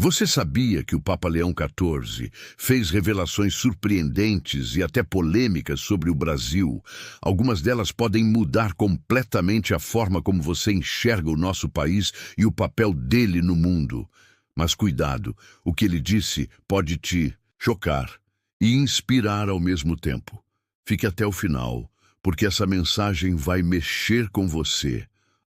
Você sabia que o Papa Leão XIV fez revelações surpreendentes e até polêmicas sobre o Brasil? Algumas delas podem mudar completamente a forma como você enxerga o nosso país e o papel dele no mundo. Mas cuidado, o que ele disse pode te chocar e inspirar ao mesmo tempo. Fique até o final, porque essa mensagem vai mexer com você.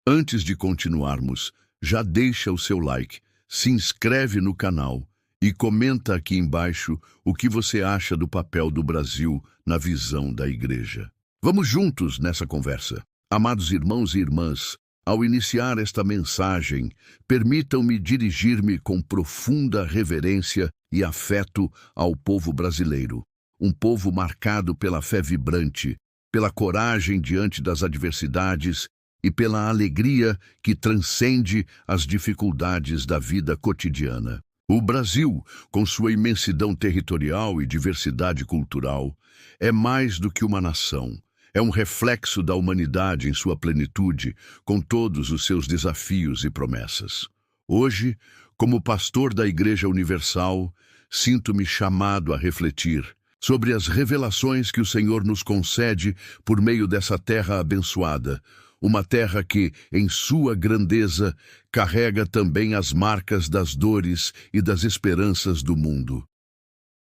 Antes de continuarmos, já deixa o seu like. Se inscreve no canal e comenta aqui embaixo o que você acha do papel do Brasil na visão da Igreja. Vamos juntos nessa conversa. Amados irmãos e irmãs, ao iniciar esta mensagem, permitam-me dirigir-me com profunda reverência e afeto ao povo brasileiro. Um povo marcado pela fé vibrante, pela coragem diante das adversidades e pela alegria que transcende as dificuldades da vida cotidiana. O Brasil, com sua imensidão territorial e diversidade cultural, é mais do que uma nação. É um reflexo da humanidade em sua plenitude, com todos os seus desafios e promessas. Hoje, como pastor da Igreja Universal, sinto-me chamado a refletir sobre as revelações que o Senhor nos concede por meio dessa terra abençoada, uma terra que, em sua grandeza, carrega também as marcas das dores e das esperanças do mundo.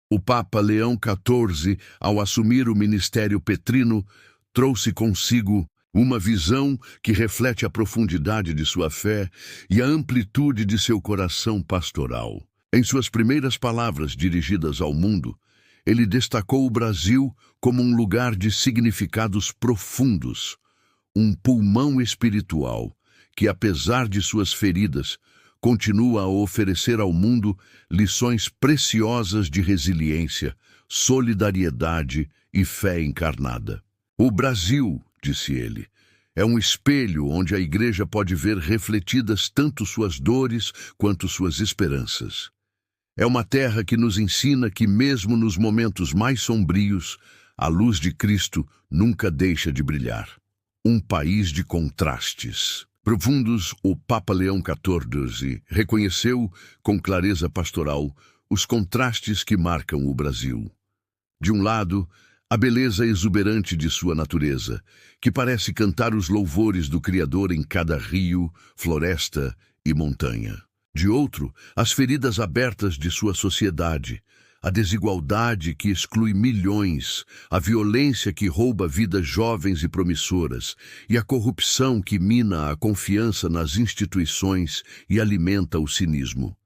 O Papa Leão XIV, ao assumir o ministério petrino, trouxe consigo uma visão que reflete a profundidade de sua fé e a amplitude de seu coração pastoral. Em suas primeiras palavras dirigidas ao mundo, ele destacou o Brasil como um lugar de significados profundos, um pulmão espiritual que, apesar de suas feridas, continua a oferecer ao mundo lições preciosas de resiliência, solidariedade e fé encarnada. O Brasil, disse ele, é um espelho onde a Igreja pode ver refletidas tanto suas dores quanto suas esperanças. É uma terra que nos ensina que, mesmo nos momentos mais sombrios, a luz de Cristo nunca deixa de brilhar. Um país de contrastes profundos, o Papa Leão XIV reconheceu com clareza pastoral os contrastes que marcam o Brasil. De um lado, a beleza exuberante de sua natureza, que parece cantar os louvores do Criador em cada rio, floresta e montanha. De outro, as feridas abertas de sua sociedade, a desigualdade que exclui milhões, a violência que rouba vidas jovens e promissoras e a corrupção que mina a confiança nas instituições e alimenta o cinismo.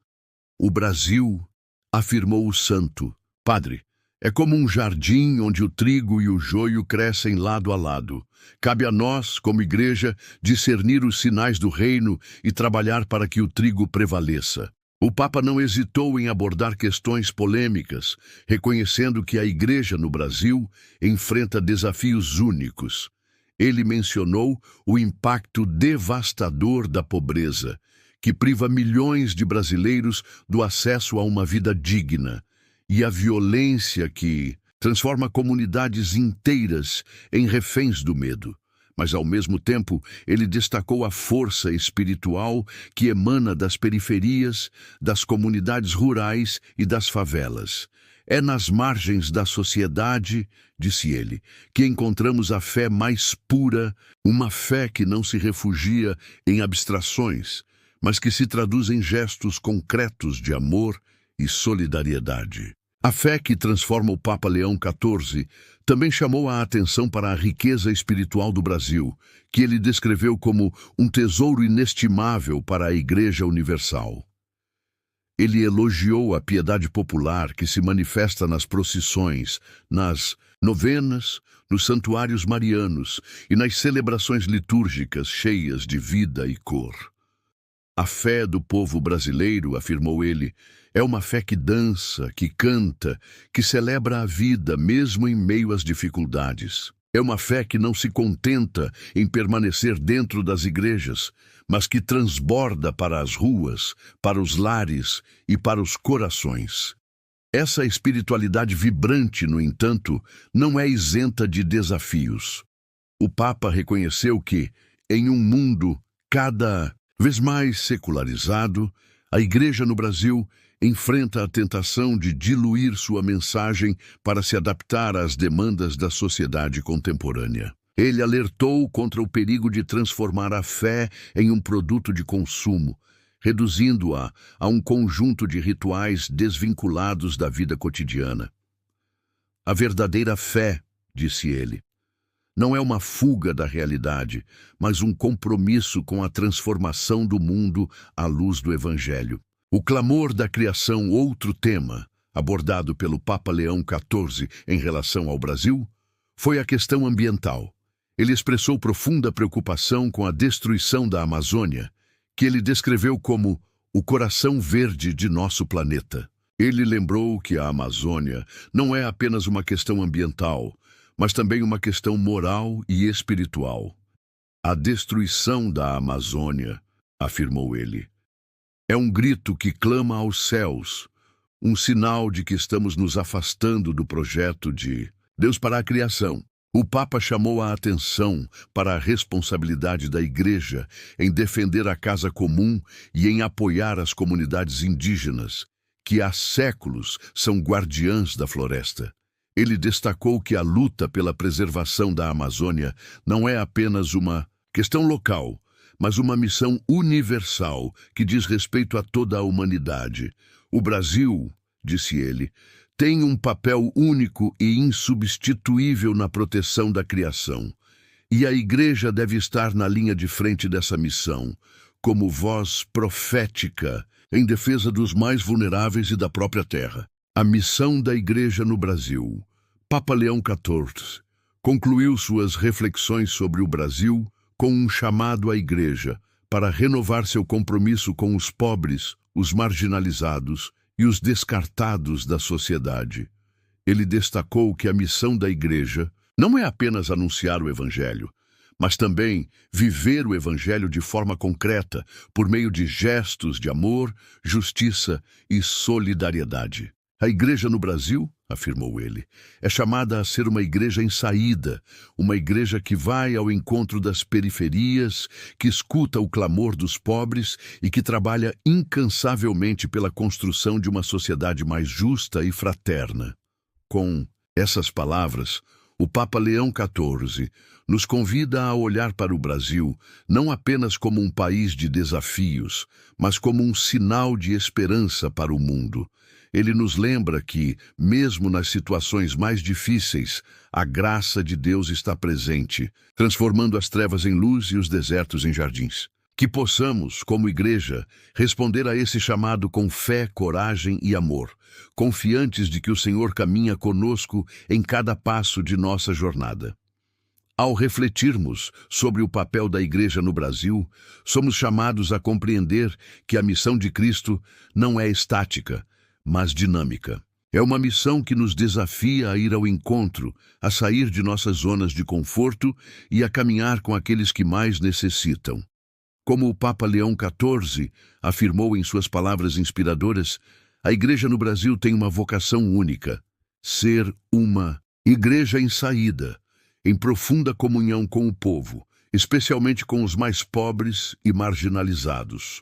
O Brasil, afirmou o santo, Padre, é como um jardim onde o trigo e o joio crescem lado a lado. Cabe a nós, como Igreja, discernir os sinais do reino e trabalhar para que o trigo prevaleça. O Papa não hesitou em abordar questões polêmicas, reconhecendo que a Igreja no Brasil enfrenta desafios únicos. Ele mencionou o impacto devastador da pobreza, que priva milhões de brasileiros do acesso a uma vida digna, e a violência que transforma comunidades inteiras em reféns do medo. Mas, ao mesmo tempo, ele destacou a força espiritual que emana das periferias, das comunidades rurais e das favelas. É nas margens da sociedade, disse ele, que encontramos a fé mais pura, uma fé que não se refugia em abstrações, mas que se traduz em gestos concretos de amor e solidariedade. A fé que transforma o Papa Leão XIV também chamou a atenção para a riqueza espiritual do Brasil, que ele descreveu como um tesouro inestimável para a Igreja Universal. Ele elogiou a piedade popular que se manifesta nas procissões, nas novenas, nos santuários marianos e nas celebrações litúrgicas cheias de vida e cor. A fé do povo brasileiro, afirmou ele, é uma fé que dança, que canta, que celebra a vida mesmo em meio às dificuldades. É uma fé que não se contenta em permanecer dentro das igrejas, mas que transborda para as ruas, para os lares e para os corações. Essa espiritualidade vibrante, no entanto, não é isenta de desafios. O Papa reconheceu que, em um mundo cada vez mais secularizado, a Igreja no Brasil enfrenta a tentação de diluir sua mensagem para se adaptar às demandas da sociedade contemporânea. Ele alertou contra o perigo de transformar a fé em um produto de consumo, reduzindo-a a um conjunto de rituais desvinculados da vida cotidiana. A verdadeira fé, disse ele, não é uma fuga da realidade, mas um compromisso com a transformação do mundo à luz do Evangelho. O clamor da criação, outro tema, abordado pelo Papa Leão XIV em relação ao Brasil, foi a questão ambiental. Ele expressou profunda preocupação com a destruição da Amazônia, que ele descreveu como o coração verde de nosso planeta. Ele lembrou que a Amazônia não é apenas uma questão ambiental, mas também uma questão moral e espiritual. A destruição da Amazônia, afirmou ele, é um grito que clama aos céus, um sinal de que estamos nos afastando do projeto de Deus para a criação. O Papa chamou a atenção para a responsabilidade da Igreja em defender a casa comum e em apoiar as comunidades indígenas, que há séculos são guardiãs da floresta. Ele destacou que a luta pela preservação da Amazônia não é apenas uma questão local, mas uma missão universal que diz respeito a toda a humanidade. O Brasil, disse ele, tem um papel único e insubstituível na proteção da criação, e a Igreja deve estar na linha de frente dessa missão, como voz profética em defesa dos mais vulneráveis e da própria terra. A missão da Igreja no Brasil. Papa Leão XIV concluiu suas reflexões sobre o Brasil com um chamado à Igreja para renovar seu compromisso com os pobres, os marginalizados e os descartados da sociedade. Ele destacou que a missão da Igreja não é apenas anunciar o Evangelho, mas também viver o Evangelho de forma concreta, por meio de gestos de amor, justiça e solidariedade. A Igreja no Brasil, afirmou ele, é chamada a ser uma igreja em saída, uma igreja que vai ao encontro das periferias, que escuta o clamor dos pobres e que trabalha incansavelmente pela construção de uma sociedade mais justa e fraterna. Com essas palavras, o Papa Leão XIV nos convida a olhar para o Brasil não apenas como um país de desafios, mas como um sinal de esperança para o mundo. Ele nos lembra que, mesmo nas situações mais difíceis, a graça de Deus está presente, transformando as trevas em luz e os desertos em jardins. Que possamos, como igreja, responder a esse chamado com fé, coragem e amor, confiantes de que o Senhor caminha conosco em cada passo de nossa jornada. Ao refletirmos sobre o papel da Igreja no Brasil, somos chamados a compreender que a missão de Cristo não é estática, mas dinâmica. É uma missão que nos desafia a ir ao encontro, a sair de nossas zonas de conforto e a caminhar com aqueles que mais necessitam. Como o Papa Leão XIV afirmou em suas palavras inspiradoras, a Igreja no Brasil tem uma vocação única: ser uma igreja em saída, em profunda comunhão com o povo, especialmente com os mais pobres e marginalizados.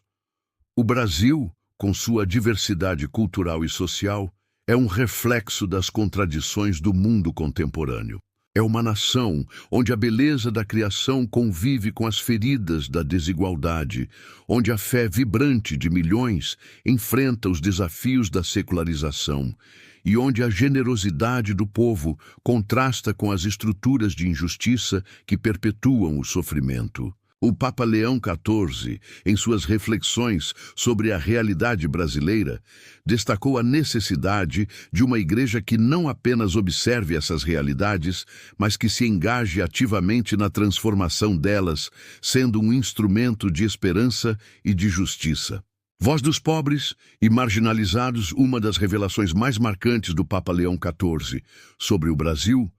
O Brasil, com sua diversidade cultural e social, é um reflexo das contradições do mundo contemporâneo. É uma nação onde a beleza da criação convive com as feridas da desigualdade, onde a fé vibrante de milhões enfrenta os desafios da secularização e onde a generosidade do povo contrasta com as estruturas de injustiça que perpetuam o sofrimento. O Papa Leão XIV, em suas reflexões sobre a realidade brasileira, destacou a necessidade de uma igreja que não apenas observe essas realidades, mas que se engaje ativamente na transformação delas, sendo um instrumento de esperança e de justiça. Voz dos pobres e marginalizados, uma das revelações mais marcantes do Papa Leão XIV sobre o Brasil,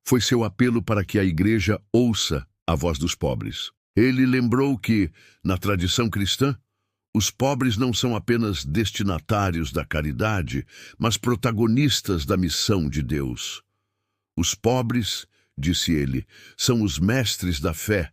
foi seu apelo para que a igreja ouça a voz dos pobres. Ele lembrou que, na tradição cristã, os pobres não são apenas destinatários da caridade, mas protagonistas da missão de Deus. Os pobres, disse ele, são os mestres da fé,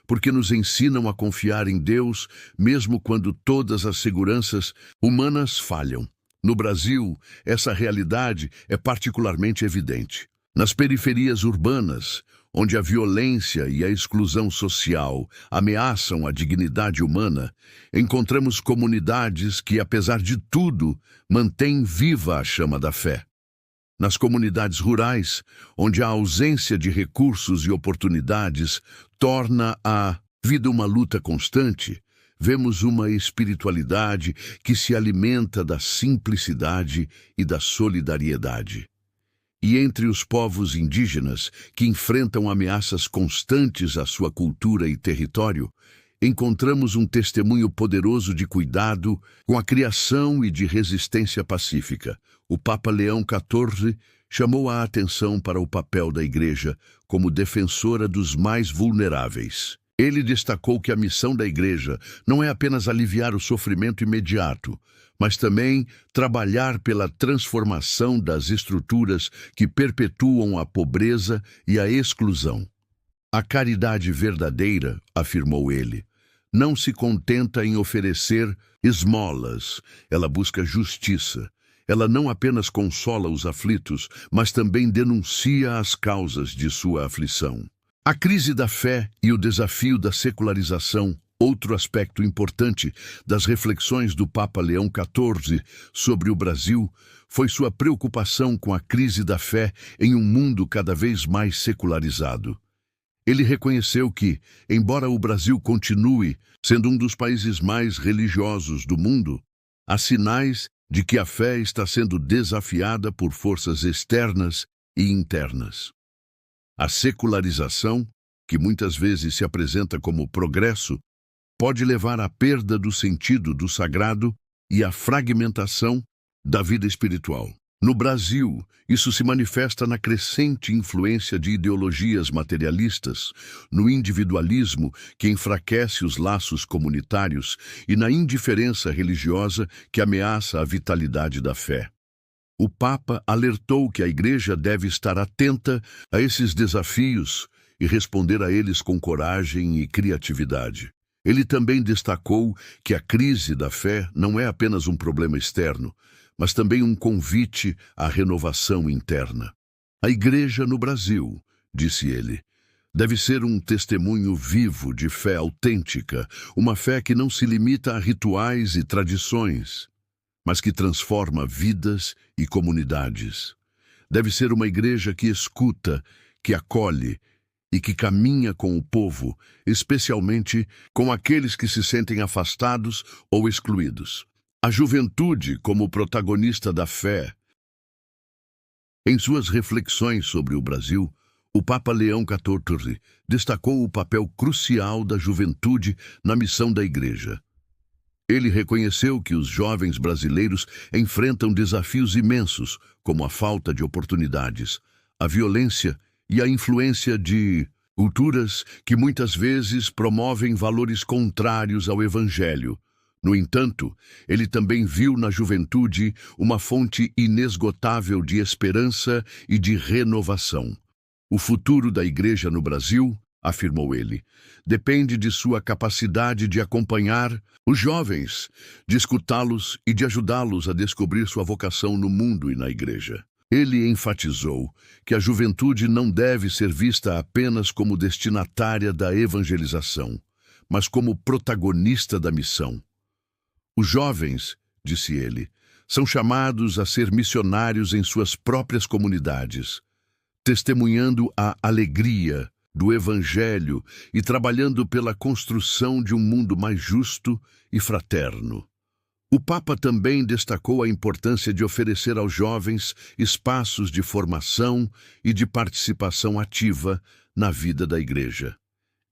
porque nos ensinam a confiar em Deus, mesmo quando todas as seguranças humanas falham. No Brasil, essa realidade é particularmente evidente. Nas periferias urbanas, onde a violência e a exclusão social ameaçam a dignidade humana, encontramos comunidades que, apesar de tudo, mantêm viva a chama da fé. Nas comunidades rurais, onde a ausência de recursos e oportunidades torna a vida uma luta constante, vemos uma espiritualidade que se alimenta da simplicidade e da solidariedade. E entre os povos indígenas, que enfrentam ameaças constantes à sua cultura e território, encontramos um testemunho poderoso de cuidado com a criação e de resistência pacífica. O Papa Leão XIV chamou a atenção para o papel da Igreja como defensora dos mais vulneráveis. Ele destacou que a missão da Igreja não é apenas aliviar o sofrimento imediato, mas também trabalhar pela transformação das estruturas que perpetuam a pobreza e a exclusão. A caridade verdadeira, afirmou ele, não se contenta em oferecer esmolas, ela busca justiça. Ela não apenas consola os aflitos, mas também denuncia as causas de sua aflição. A crise da fé e o desafio da secularização, outro aspecto importante das reflexões do Papa Leão XIV sobre o Brasil, foi sua preocupação com a crise da fé em um mundo cada vez mais secularizado. Ele reconheceu que, embora o Brasil continue sendo um dos países mais religiosos do mundo, há sinais de que a fé está sendo desafiada por forças externas e internas. A secularização, que muitas vezes se apresenta como progresso, pode levar à perda do sentido do sagrado e à fragmentação da vida espiritual. No Brasil, isso se manifesta na crescente influência de ideologias materialistas, no individualismo que enfraquece os laços comunitários e na indiferença religiosa que ameaça a vitalidade da fé. O Papa alertou que a Igreja deve estar atenta a esses desafios e responder a eles com coragem e criatividade. Ele também destacou que a crise da fé não é apenas um problema externo, mas também um convite à renovação interna. A Igreja no Brasil, disse ele, deve ser um testemunho vivo de fé autêntica, uma fé que não se limita a rituais e tradições, mas que transforma vidas e comunidades. Deve ser uma igreja que escuta, que acolhe e que caminha com o povo, especialmente com aqueles que se sentem afastados ou excluídos. A juventude como protagonista da fé. Em suas reflexões sobre o Brasil, o Papa Leão XIV destacou o papel crucial da juventude na missão da Igreja. Ele reconheceu que os jovens brasileiros enfrentam desafios imensos, como a falta de oportunidades, a violência e a influência de culturas que muitas vezes promovem valores contrários ao Evangelho. No entanto, ele também viu na juventude uma fonte inesgotável de esperança e de renovação. O futuro da Igreja no Brasil, afirmou ele, depende de sua capacidade de acompanhar os jovens, de escutá-los e de ajudá-los a descobrir sua vocação no mundo e na Igreja. Ele enfatizou que a juventude não deve ser vista apenas como destinatária da evangelização, mas como protagonista da missão. Os jovens, disse ele, são chamados a ser missionários em suas próprias comunidades, testemunhando a alegria do Evangelho e trabalhando pela construção de um mundo mais justo e fraterno. O Papa também destacou a importância de oferecer aos jovens espaços de formação e de participação ativa na vida da Igreja.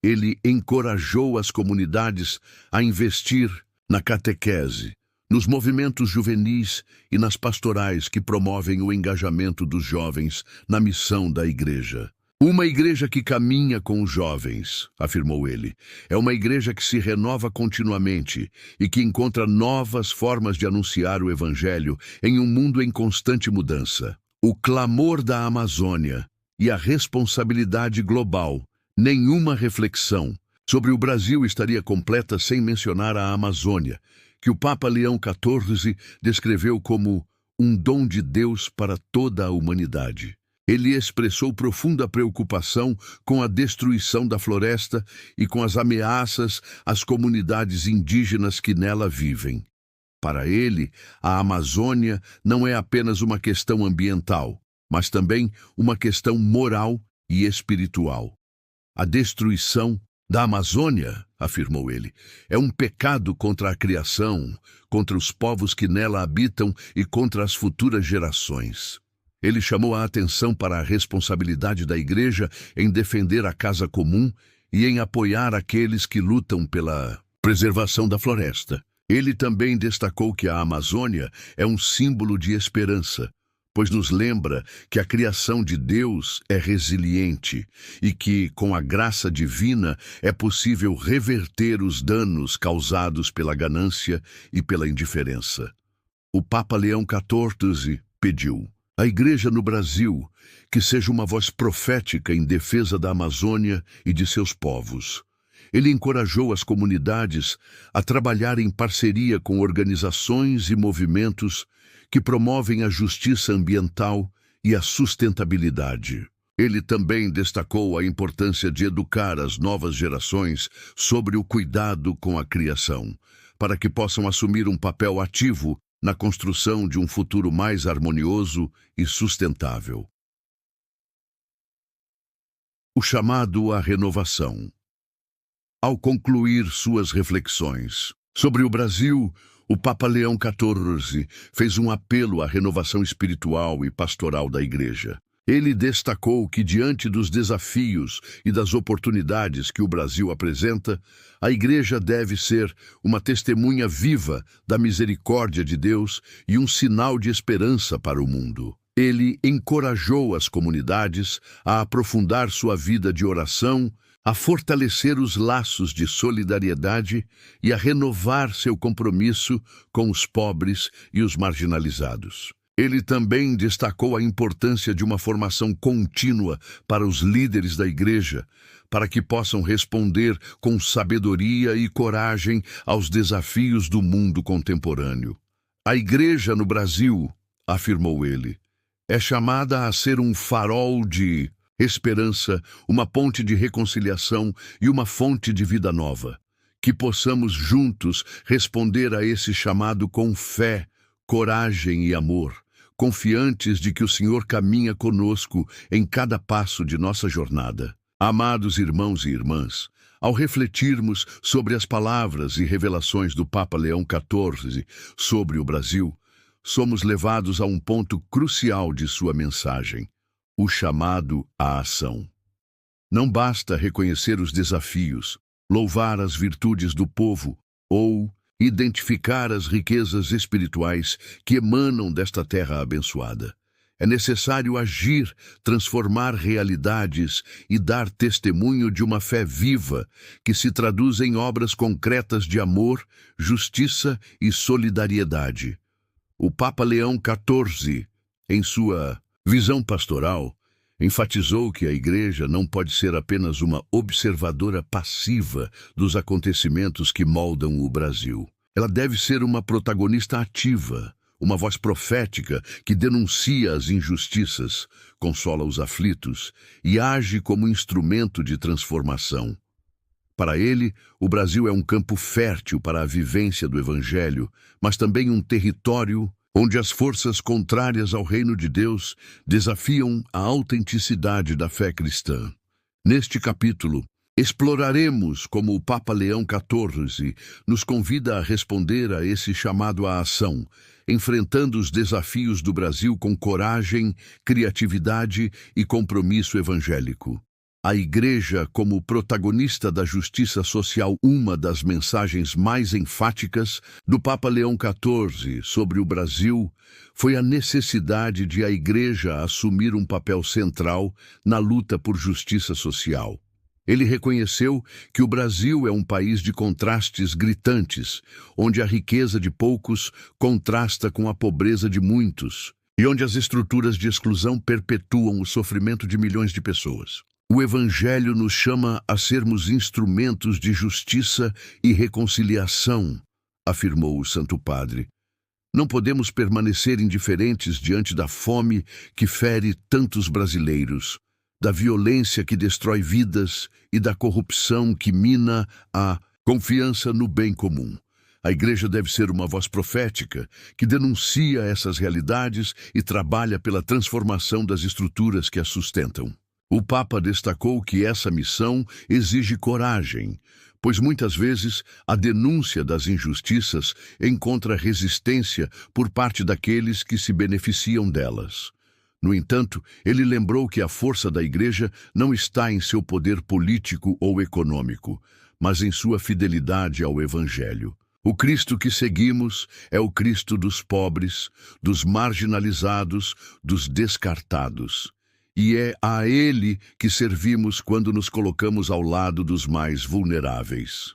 Ele encorajou as comunidades a investir na catequese, nos movimentos juvenis e nas pastorais que promovem o engajamento dos jovens na missão da Igreja. Uma igreja que caminha com os jovens, afirmou ele, é uma igreja que se renova continuamente e que encontra novas formas de anunciar o Evangelho em um mundo em constante mudança. O clamor da Amazônia e a responsabilidade global, nenhuma reflexão sobre o Brasil estaria completa sem mencionar a Amazônia, que o Papa Leão XIV descreveu como um dom de Deus para toda a humanidade. Ele expressou profunda preocupação com a destruição da floresta e com as ameaças às comunidades indígenas que nela vivem. Para ele, a Amazônia não é apenas uma questão ambiental, mas também uma questão moral e espiritual. A destruição da Amazônia, afirmou ele, é um pecado contra a criação, contra os povos que nela habitam e contra as futuras gerações. Ele chamou a atenção para a responsabilidade da Igreja em defender a casa comum e em apoiar aqueles que lutam pela preservação da floresta. Ele também destacou que a Amazônia é um símbolo de esperança, pois nos lembra que a criação de Deus é resiliente e que, com a graça divina, é possível reverter os danos causados pela ganância e pela indiferença. O Papa Leão XIV pediu à Igreja no Brasil que seja uma voz profética em defesa da Amazônia e de seus povos. Ele encorajou as comunidades a trabalhar em parceria com organizações e movimentos que promovem a justiça ambiental e a sustentabilidade. Ele também destacou a importância de educar as novas gerações sobre o cuidado com a criação, para que possam assumir um papel ativo na construção de um futuro mais harmonioso e sustentável. O chamado à renovação. Ao concluir suas reflexões sobre o Brasil, o Papa Leão XIV fez um apelo à renovação espiritual e pastoral da Igreja. Ele destacou que, diante dos desafios e das oportunidades que o Brasil apresenta, a Igreja deve ser uma testemunha viva da misericórdia de Deus e um sinal de esperança para o mundo. Ele encorajou as comunidades a aprofundar sua vida de oração, a fortalecer os laços de solidariedade e a renovar seu compromisso com os pobres e os marginalizados. Ele também destacou a importância de uma formação contínua para os líderes da Igreja, para que possam responder com sabedoria e coragem aos desafios do mundo contemporâneo. A Igreja no Brasil, afirmou ele, é chamada a ser um farol de esperança, uma ponte de reconciliação e uma fonte de vida nova. Que possamos juntos responder a esse chamado com fé, coragem e amor, confiantes de que o Senhor caminha conosco em cada passo de nossa jornada. Amados irmãos e irmãs, ao refletirmos sobre as palavras e revelações do Papa Leão XIV sobre o Brasil, somos levados a um ponto crucial de sua mensagem: o chamado à ação. Não basta reconhecer os desafios, louvar as virtudes do povo ou identificar as riquezas espirituais que emanam desta terra abençoada. É necessário agir, transformar realidades e dar testemunho de uma fé viva que se traduz em obras concretas de amor, justiça e solidariedade. O Papa Leão XIV, em sua visão pastoral, enfatizou que a Igreja não pode ser apenas uma observadora passiva dos acontecimentos que moldam o Brasil. Ela deve ser uma protagonista ativa, uma voz profética que denuncia as injustiças, consola os aflitos e age como instrumento de transformação. Para ele, o Brasil é um campo fértil para a vivência do Evangelho, mas também um território onde as forças contrárias ao reino de Deus desafiam a autenticidade da fé cristã. Neste capítulo, exploraremos como o Papa Leão XIV nos convida a responder a esse chamado à ação, enfrentando os desafios do Brasil com coragem, criatividade e compromisso evangélico. A Igreja como protagonista da justiça social, uma das mensagens mais enfáticas do Papa Leão XIV sobre o Brasil foi a necessidade de a Igreja assumir um papel central na luta por justiça social. Ele reconheceu que o Brasil é um país de contrastes gritantes, onde a riqueza de poucos contrasta com a pobreza de muitos, e onde as estruturas de exclusão perpetuam o sofrimento de milhões de pessoas. O Evangelho nos chama a sermos instrumentos de justiça e reconciliação, afirmou o Santo Padre. Não podemos permanecer indiferentes diante da fome que fere tantos brasileiros, da violência que destrói vidas e da corrupção que mina a confiança no bem comum. A Igreja deve ser uma voz profética que denuncia essas realidades e trabalha pela transformação das estruturas que as sustentam. O Papa destacou que essa missão exige coragem, pois muitas vezes a denúncia das injustiças encontra resistência por parte daqueles que se beneficiam delas. No entanto, ele lembrou que a força da Igreja não está em seu poder político ou econômico, mas em sua fidelidade ao Evangelho. O Cristo que seguimos é o Cristo dos pobres, dos marginalizados, dos descartados. E é a Ele que servimos quando nos colocamos ao lado dos mais vulneráveis.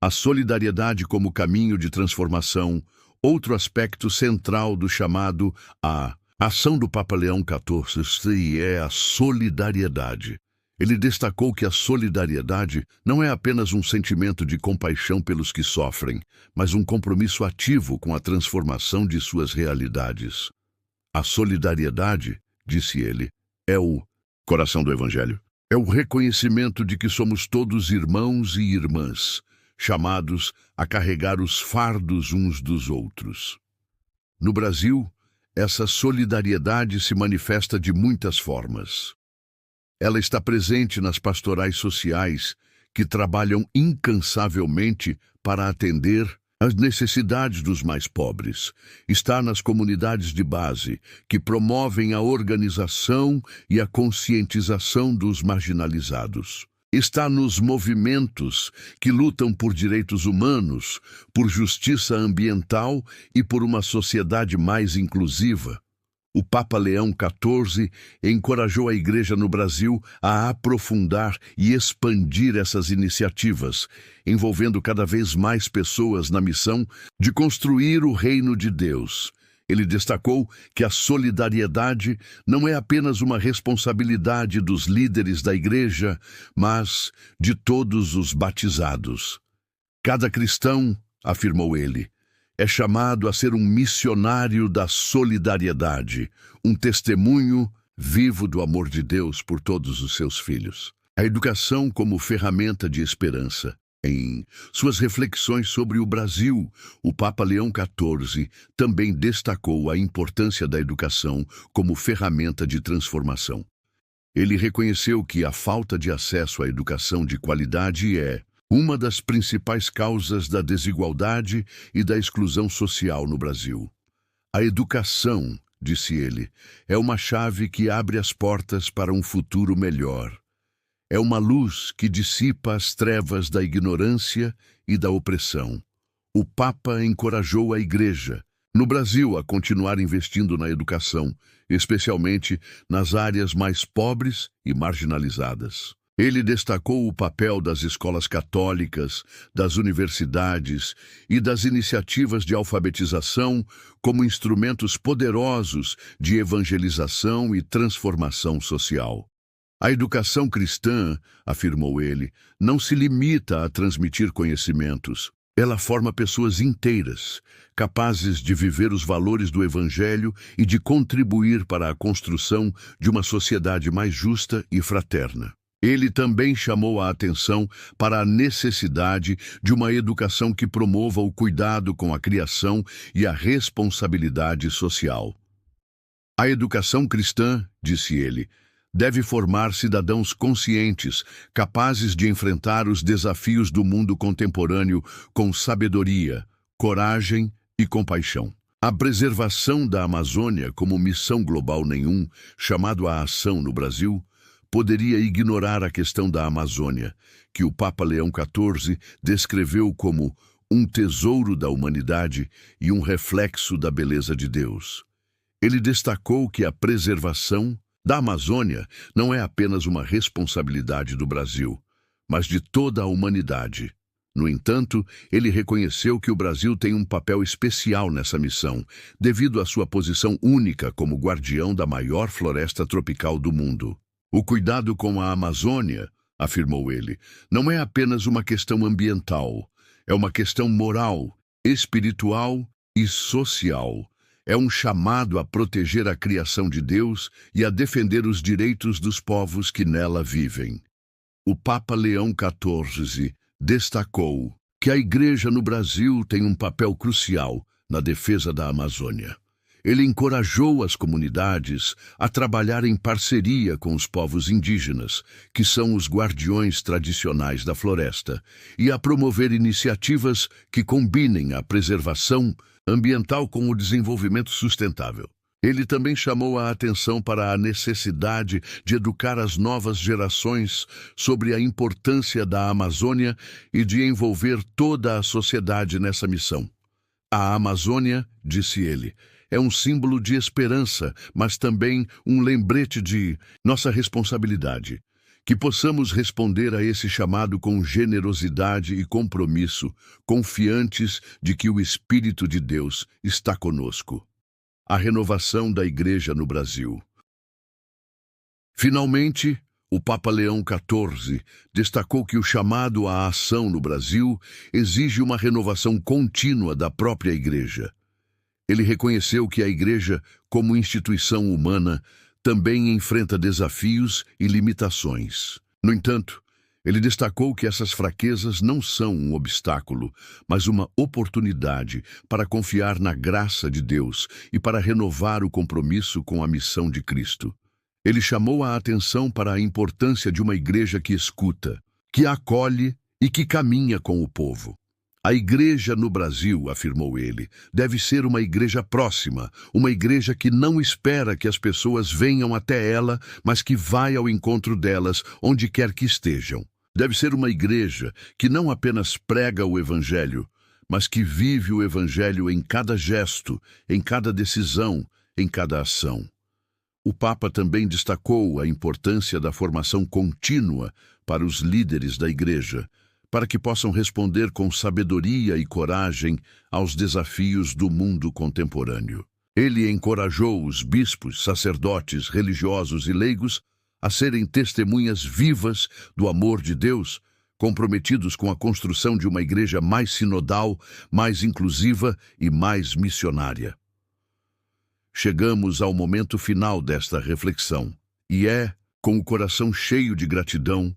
A solidariedade como caminho de transformação, outro aspecto central do chamado a ação do Papa Leão XIV é a solidariedade. Ele destacou que a solidariedade não é apenas um sentimento de compaixão pelos que sofrem, mas um compromisso ativo com a transformação de suas realidades. A solidariedade, disse ele, é o coração do Evangelho. É o reconhecimento de que somos todos irmãos e irmãs, chamados a carregar os fardos uns dos outros. No Brasil, essa solidariedade se manifesta de muitas formas. Ela está presente nas pastorais sociais, que trabalham incansavelmente para atender às necessidades dos mais pobres. Está nas comunidades de base, que promovem a organização e a conscientização dos marginalizados. Está nos movimentos que lutam por direitos humanos, por justiça ambiental e por uma sociedade mais inclusiva. O Papa Leão XIV encorajou a Igreja no Brasil a aprofundar e expandir essas iniciativas, envolvendo cada vez mais pessoas na missão de construir o reino de Deus. Ele destacou que a solidariedade não é apenas uma responsabilidade dos líderes da Igreja, mas de todos os batizados. Cada cristão, afirmou ele, é chamado a ser um missionário da solidariedade, um testemunho vivo do amor de Deus por todos os seus filhos. A educação como ferramenta de esperança. Em suas reflexões sobre o Brasil, o Papa Leão XIV também destacou a importância da educação como ferramenta de transformação. Ele reconheceu que a falta de acesso à educação de qualidade é uma das principais causas da desigualdade e da exclusão social no Brasil. A educação, disse ele, é uma chave que abre as portas para um futuro melhor. É uma luz que dissipa as trevas da ignorância e da opressão. O Papa encorajou a Igreja, no Brasil, a continuar investindo na educação, especialmente nas áreas mais pobres e marginalizadas. Ele destacou o papel das escolas católicas, das universidades e das iniciativas de alfabetização como instrumentos poderosos de evangelização e transformação social. A educação cristã, afirmou ele, não se limita a transmitir conhecimentos. Ela forma pessoas inteiras, capazes de viver os valores do Evangelho e de contribuir para a construção de uma sociedade mais justa e fraterna. Ele também chamou a atenção para a necessidade de uma educação que promova o cuidado com a criação e a responsabilidade social. A educação cristã, disse ele, deve formar cidadãos conscientes, capazes de enfrentar os desafios do mundo contemporâneo com sabedoria, coragem e compaixão. A preservação da Amazônia como missão global nenhum, chamado à ação no Brasil, poderia ignorar a questão da Amazônia, que o Papa Leão XIV descreveu como um tesouro da humanidade e um reflexo da beleza de Deus. Ele destacou que a preservação da Amazônia não é apenas uma responsabilidade do Brasil, mas de toda a humanidade. No entanto, ele reconheceu que o Brasil tem um papel especial nessa missão, devido à sua posição única como guardião da maior floresta tropical do mundo. O cuidado com a Amazônia, afirmou ele, não é apenas uma questão ambiental. É uma questão moral, espiritual e social. É um chamado a proteger a criação de Deus e a defender os direitos dos povos que nela vivem. O Papa Leão XIV destacou que a Igreja no Brasil tem um papel crucial na defesa da Amazônia. Ele encorajou as comunidades a trabalhar em parceria com os povos indígenas, que são os guardiões tradicionais da floresta, e a promover iniciativas que combinem a preservação ambiental com o desenvolvimento sustentável. Ele também chamou a atenção para a necessidade de educar as novas gerações sobre a importância da Amazônia e de envolver toda a sociedade nessa missão. A Amazônia, disse ele, é um símbolo de esperança, mas também um lembrete de nossa responsabilidade. Que possamos responder a esse chamado com generosidade e compromisso, confiantes de que o Espírito de Deus está conosco. A renovação da Igreja no Brasil. Finalmente, o Papa Leão XIV destacou que o chamado à ação no Brasil exige uma renovação contínua da própria Igreja. Ele reconheceu que a Igreja, como instituição humana, também enfrenta desafios e limitações. No entanto, ele destacou que essas fraquezas não são um obstáculo, mas uma oportunidade para confiar na graça de Deus e para renovar o compromisso com a missão de Cristo. Ele chamou a atenção para a importância de uma igreja que escuta, que acolhe e que caminha com o povo. A igreja no Brasil, afirmou ele, deve ser uma igreja próxima, uma igreja que não espera que as pessoas venham até ela, mas que vai ao encontro delas, onde quer que estejam. Deve ser uma igreja que não apenas prega o Evangelho, mas que vive o Evangelho em cada gesto, em cada decisão, em cada ação. O Papa também destacou a importância da formação contínua para os líderes da igreja, para que possam responder com sabedoria e coragem aos desafios do mundo contemporâneo. Ele encorajou os bispos, sacerdotes, religiosos e leigos a serem testemunhas vivas do amor de Deus, comprometidos com a construção de uma igreja mais sinodal, mais inclusiva e mais missionária. Chegamos ao momento final desta reflexão, e é, com o coração cheio de gratidão,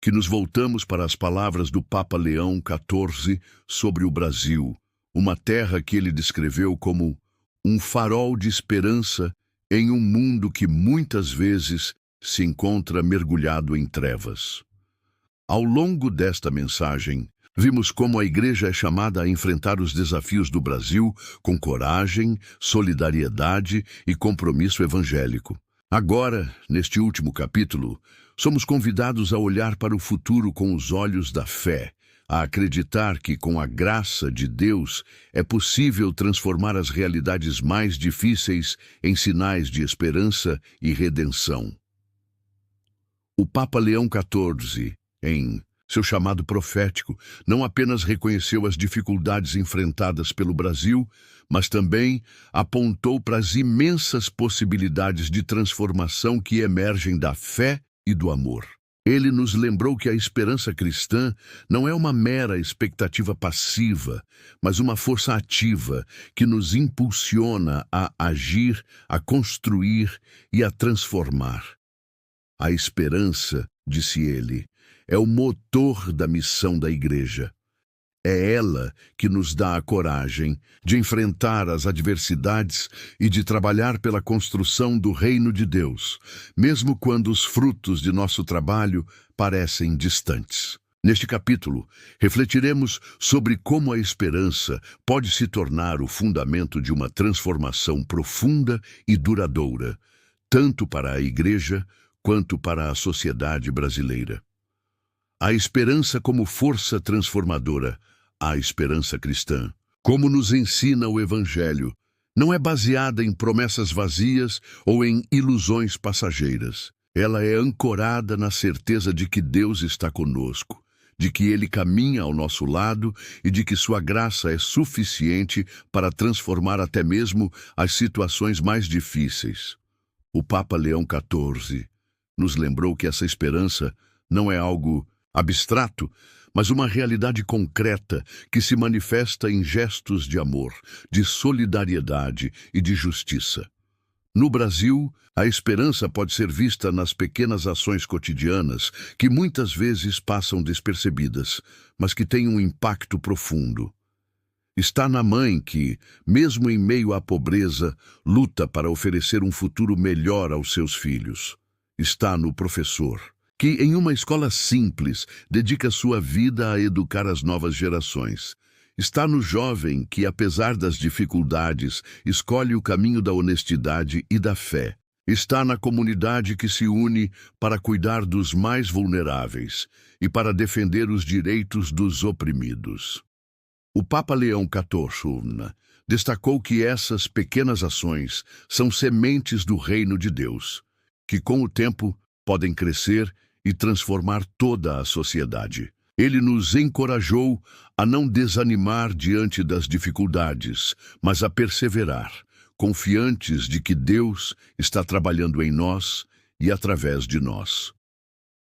que nos voltamos para as palavras do Papa Leão XIV sobre o Brasil, uma terra que ele descreveu como um farol de esperança em um mundo que muitas vezes se encontra mergulhado em trevas. Ao longo desta mensagem, vimos como a Igreja é chamada a enfrentar os desafios do Brasil com coragem, solidariedade e compromisso evangélico. Agora, neste último capítulo, somos convidados a olhar para o futuro com os olhos da fé, a acreditar que, com a graça de Deus, é possível transformar as realidades mais difíceis em sinais de esperança e redenção. O Papa Leão XIV, em seu chamado profético, não apenas reconheceu as dificuldades enfrentadas pelo Brasil, mas também apontou para as imensas possibilidades de transformação que emergem da fé e do amor. Ele nos lembrou que a esperança cristã não é uma mera expectativa passiva, mas uma força ativa que nos impulsiona a agir, a construir e a transformar. A esperança, disse ele, é o motor da missão da Igreja. É ela que nos dá a coragem de enfrentar as adversidades e de trabalhar pela construção do reino de Deus, mesmo quando os frutos de nosso trabalho parecem distantes. Neste capítulo, refletiremos sobre como a esperança pode se tornar o fundamento de uma transformação profunda e duradoura, tanto para a Igreja quanto para a sociedade brasileira. A esperança como força transformadora, a esperança cristã, como nos ensina o Evangelho, não é baseada em promessas vazias ou em ilusões passageiras. Ela é ancorada na certeza de que Deus está conosco, de que Ele caminha ao nosso lado e de que sua graça é suficiente para transformar até mesmo as situações mais difíceis. O Papa Leão XIV nos lembrou que essa esperança não é algo abstrato, mas uma realidade concreta que se manifesta em gestos de amor, de solidariedade e de justiça. No Brasil, a esperança pode ser vista nas pequenas ações cotidianas que muitas vezes passam despercebidas, mas que têm um impacto profundo. Está na mãe que, mesmo em meio à pobreza, luta para oferecer um futuro melhor aos seus filhos. Está no professor, que em uma escola simples dedica sua vida a educar as novas gerações. Está no jovem que, apesar das dificuldades, escolhe o caminho da honestidade e da fé. Está na comunidade que se une para cuidar dos mais vulneráveis e para defender os direitos dos oprimidos. O Papa Leão XIV destacou que essas pequenas ações são sementes do reino de Deus, que com o tempo podem crescer e transformar toda a sociedade. Ele nos encorajou a não desanimar diante das dificuldades, mas a perseverar, confiantes de que Deus está trabalhando em nós e através de nós.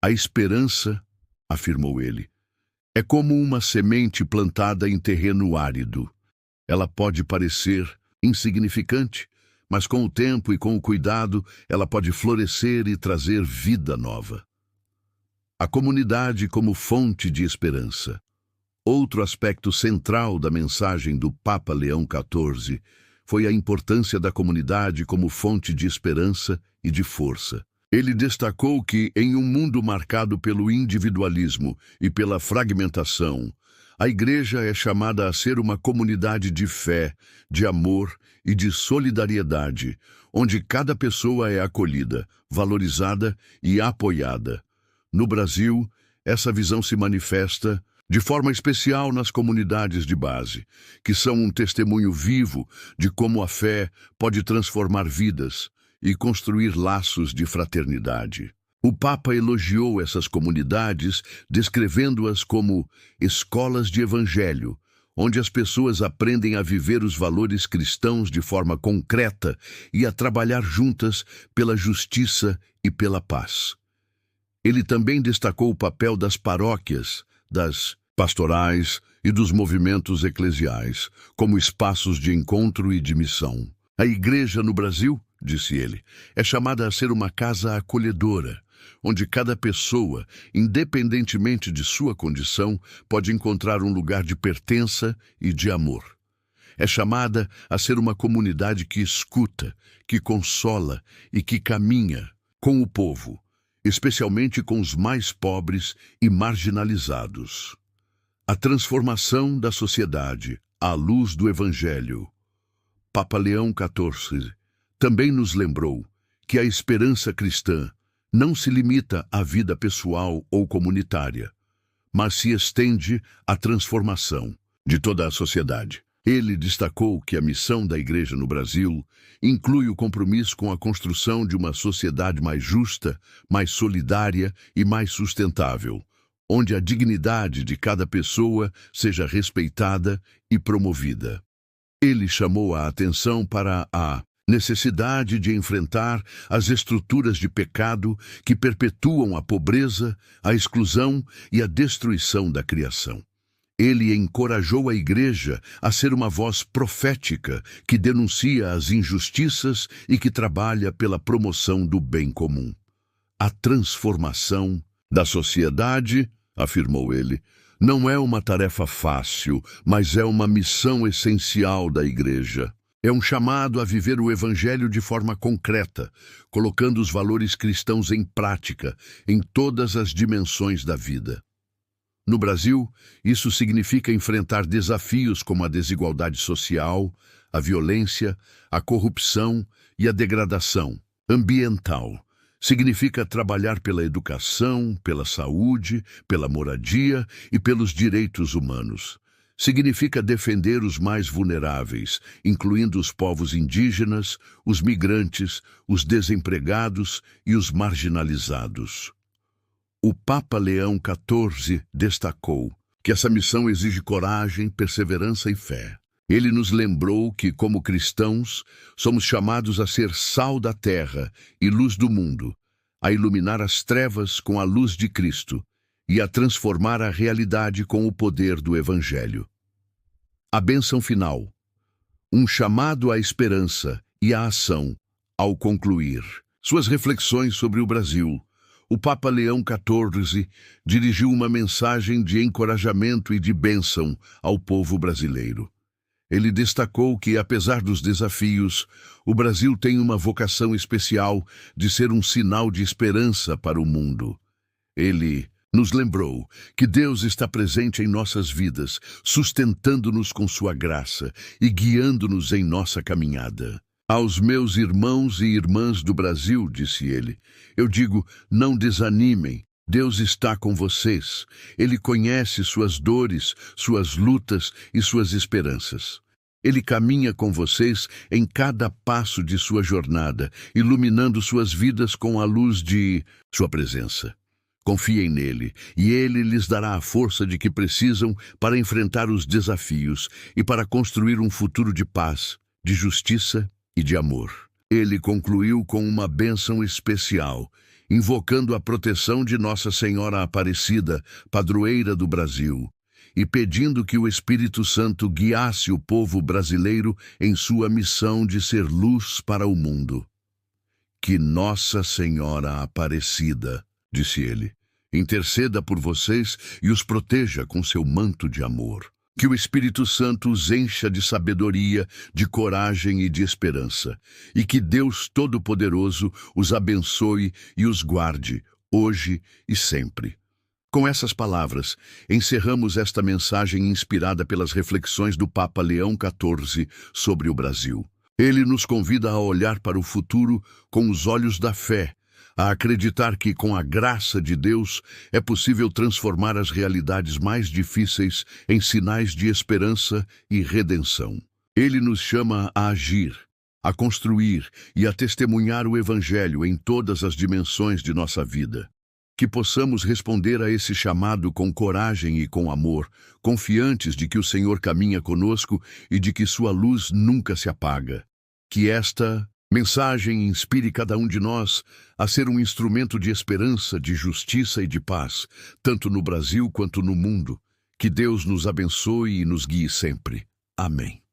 A esperança, afirmou ele, é como uma semente plantada em terreno árido. Ela pode parecer insignificante, mas com o tempo e com o cuidado, ela pode florescer e trazer vida nova. A comunidade como fonte de esperança. Outro aspecto central da mensagem do Papa Leão XIV foi a importância da comunidade como fonte de esperança e de força. Ele destacou que, em um mundo marcado pelo individualismo e pela fragmentação, a Igreja é chamada a ser uma comunidade de fé, de amor e de solidariedade, onde cada pessoa é acolhida, valorizada e apoiada. No Brasil, essa visão se manifesta de forma especial nas comunidades de base, que são um testemunho vivo de como a fé pode transformar vidas e construir laços de fraternidade. O Papa elogiou essas comunidades, descrevendo-as como escolas de evangelho, onde as pessoas aprendem a viver os valores cristãos de forma concreta e a trabalhar juntas pela justiça e pela paz. Ele também destacou o papel das paróquias, das pastorais e dos movimentos eclesiais, como espaços de encontro e de missão. A Igreja no Brasil, disse ele, é chamada a ser uma casa acolhedora, onde cada pessoa, independentemente de sua condição, pode encontrar um lugar de pertença e de amor. É chamada a ser uma comunidade que escuta, que consola e que caminha com o povo, especialmente com os mais pobres e marginalizados. A transformação da sociedade à luz do Evangelho. Papa Leão XIV também nos lembrou que a esperança cristã não se limita à vida pessoal ou comunitária, mas se estende à transformação de toda a sociedade. Ele destacou que a missão da Igreja no Brasil inclui o compromisso com a construção de uma sociedade mais justa, mais solidária e mais sustentável, onde a dignidade de cada pessoa seja respeitada e promovida. Ele chamou a atenção para a necessidade de enfrentar as estruturas de pecado que perpetuam a pobreza, a exclusão e a destruição da criação. Ele encorajou a Igreja a ser uma voz profética que denuncia as injustiças e que trabalha pela promoção do bem comum. A transformação da sociedade, afirmou ele, não é uma tarefa fácil, mas é uma missão essencial da Igreja. É um chamado a viver o Evangelho de forma concreta, colocando os valores cristãos em prática em todas as dimensões da vida. No Brasil, isso significa enfrentar desafios como a desigualdade social, a violência, a corrupção e a degradação ambiental. Significa trabalhar pela educação, pela saúde, pela moradia e pelos direitos humanos. Significa defender os mais vulneráveis, incluindo os povos indígenas, os migrantes, os desempregados e os marginalizados. O Papa Leão XIV destacou que essa missão exige coragem, perseverança e fé. Ele nos lembrou que, como cristãos, somos chamados a ser sal da terra e luz do mundo, a iluminar as trevas com a luz de Cristo e a transformar a realidade com o poder do Evangelho. A bênção final. Um chamado à esperança e à ação ao concluir suas reflexões sobre o Brasil. O Papa Leão XIV dirigiu uma mensagem de encorajamento e de bênção ao povo brasileiro. Ele destacou que, apesar dos desafios, o Brasil tem uma vocação especial de ser um sinal de esperança para o mundo. Ele nos lembrou que Deus está presente em nossas vidas, sustentando-nos com sua graça e guiando-nos em nossa caminhada. Aos meus irmãos e irmãs do Brasil, disse ele, eu digo, não desanimem. Deus está com vocês. Ele conhece suas dores, suas lutas e suas esperanças. Ele caminha com vocês em cada passo de sua jornada, iluminando suas vidas com a luz de sua presença. Confiem nele, e ele lhes dará a força de que precisam para enfrentar os desafios e para construir um futuro de paz, de justiça e de amor. Ele concluiu com uma bênção especial, invocando a proteção de Nossa Senhora Aparecida, padroeira do Brasil, e pedindo que o Espírito Santo guiasse o povo brasileiro em sua missão de ser luz para o mundo. Que Nossa Senhora Aparecida, disse ele, interceda por vocês e os proteja com seu manto de amor. Que o Espírito Santo os encha de sabedoria, de coragem e de esperança, e que Deus Todo-Poderoso os abençoe e os guarde, hoje e sempre. Com essas palavras, encerramos esta mensagem inspirada pelas reflexões do Papa Leão XIV sobre o Brasil. Ele nos convida a olhar para o futuro com os olhos da fé, a acreditar que, com a graça de Deus, é possível transformar as realidades mais difíceis em sinais de esperança e redenção. Ele nos chama a agir, a construir e a testemunhar o Evangelho em todas as dimensões de nossa vida. Que possamos responder a esse chamado com coragem e com amor, confiantes de que o Senhor caminha conosco e de que sua luz nunca se apaga. Que esta mensagem inspire cada um de nós a ser um instrumento de esperança, de justiça e de paz, tanto no Brasil quanto no mundo. Que Deus nos abençoe e nos guie sempre. Amém.